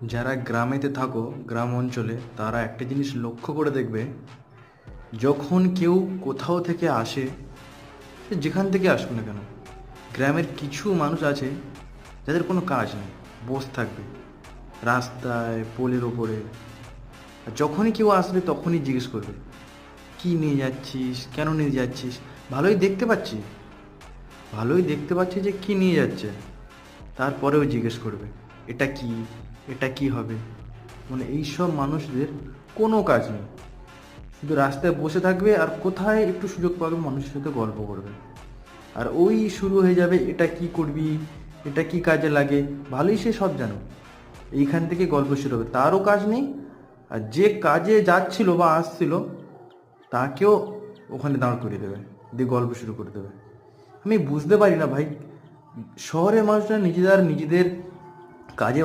যারা গ্রামেতে থাকো, গ্রাম অঞ্চলে, তারা একটা জিনিস লক্ষ্য করে দেখবে, যখন কেউ কোথাও থেকে আসে, সে যেখান থেকে আসুক না কেন, গ্রামের কিছু মানুষ আছে যাদের কোনো কাজ নেই, বসে থাকবে রাস্তায়, পোলের ওপরে। আর যখনই কেউ আসবে তখনই জিজ্ঞেস করবে, কি নিয়ে যাচ্ছিস, কেন নিয়ে যাচ্ছিস। ভালোই দেখতে পাচ্ছি, ভালোই দেখতে পাচ্ছি যে কি নিয়ে যাচ্ছে, তারপরেও জিজ্ঞেস করবে, এটা কি, এটা কি হবে। মানে এইসব মানুষদের কোনো কাজ নেই, শুধু রাস্তায় বসে থাকবে আর কোথায় একটু সুযোগ পাবে মানুষের সাথে গল্প করবে। আর ওই শুরু হয়ে যাবে, এটা কি করবি, এটা কি কাজে লাগে, ভালোই সে সব জানো। এইখান থেকে গল্প শুরু হবে, তারও কাজ নেই। আর যে কাজে যাচ্ছিল বা আসছিল তাকেও ওখানে দাঁড় করিয়ে দেবে, দিয়ে গল্প শুরু করে দেবে। আমি বুঝতে পারি না ভাই, শহরের মানুষরা নিজেদের নিজেদের কাজে